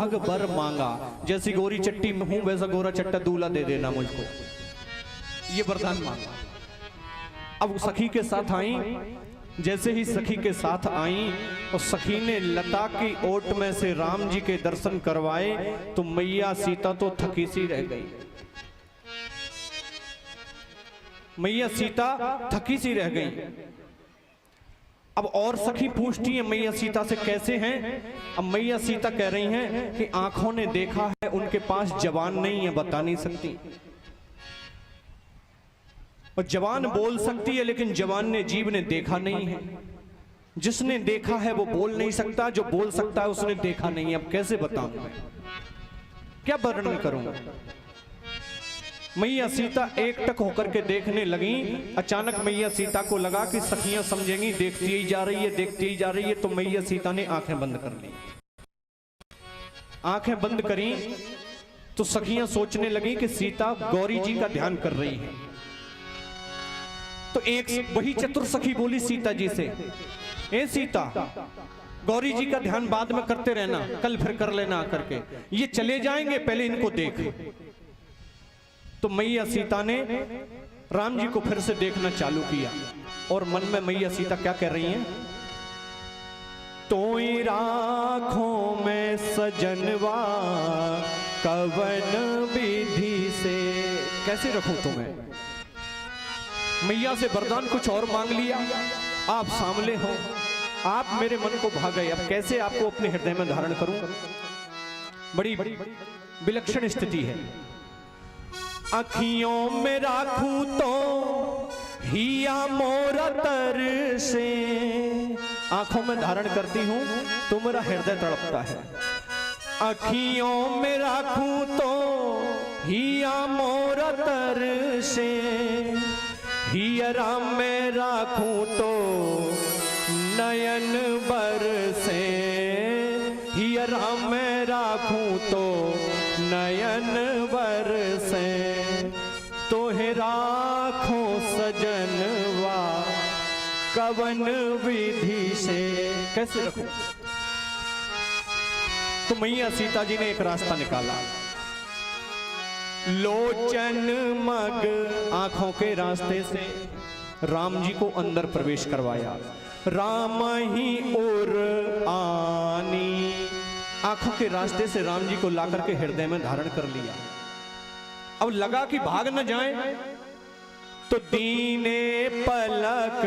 भग भर मांगा, जैसी गोरी चट्टी में हूं वैसा गोरा चट्टा दूल्हा दे देना मुझको, ये वरदान मांगा। अब सखी के साथ आई, जैसे ही सखी के साथ आई और सखी ने लता की ओट में से राम जी के दर्शन करवाए तो मैया सीता तो थकी सी रह गई। मैया सीता थकी सी रह गई। अब और सखी पूछती है मैया सीता से कैसे हैं। अब मैया सीता कह रही हैं कि आंखों ने देखा है, उनके पास जबान नहीं है, बता नहीं सकती। और जवान बोल सकती है लेकिन जवान ने जीव ने देखा नहीं है। जिसने देखा है वो बोल नहीं सकता, जो बोल सकता है उसने देखा नहीं है। अब कैसे बताऊं मैं, क्या वर्णन करूं। मैया सीता एकटक होकर के देखने लगी। अचानक मैया सीता को लगा कि सखियां समझेंगी, देखती ही जा रही है, देखती ही जा रही है। तो मैया सीता ने आंखें बंद कर ली। आंखें बंद करी तो सखियां सोचने लगी कि सीता गौरी जी का ध्यान कर रही है। तो एक वही चतुर सखी बोली सीता जी से, ए सीता, गौरी जी का ध्यान बाद में करते रहना, कल फिर कर लेना आकर के, ये चले जाएंगे, पहले इनको देख। तो मैया सीता ने राम जी को फिर से देखना चालू किया और मन में मैया सीता क्या कह रही हैं, तोई राखों में सजनवा कवन विधि से, कैसे रखूं तुम्हें। मैया से वरदान कुछ और मांग लिया, आप सामने हो, आप मेरे मन को भा गए, अब कैसे आपको अपने हृदय में धारण करूं। बड़ी विलक्षण स्थिति है। अखियों में राखूं तो हिया मोरा तर से, आंखों में धारण करती हूं तो मेरा हृदय तड़पता है। अखियों में राखूं तो हिया मोरा तर से, हियरा में राखूं तो नयन बरसे, हियरा में राखूं तो नयन बरसे, तोहे राखो सजनवा कवन विधि से, कैसे रखूं। तो मैया सीता जी ने एक रास्ता निकाला, लोचन मग, आंखों के रास्ते से राम जी को अंदर प्रवेश करवाया। राम ही उर आनी, आंखों के रास्ते से राम जी को लाकर के हृदय में धारण कर लिया। अब लगा कि भाग न जाए तो दीने पलक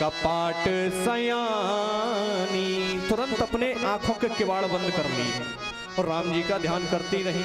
कपाट सयानी, तुरंत अपने आंखों के किवाड़ बंद कर लिए और राम जी का ध्यान करती रही।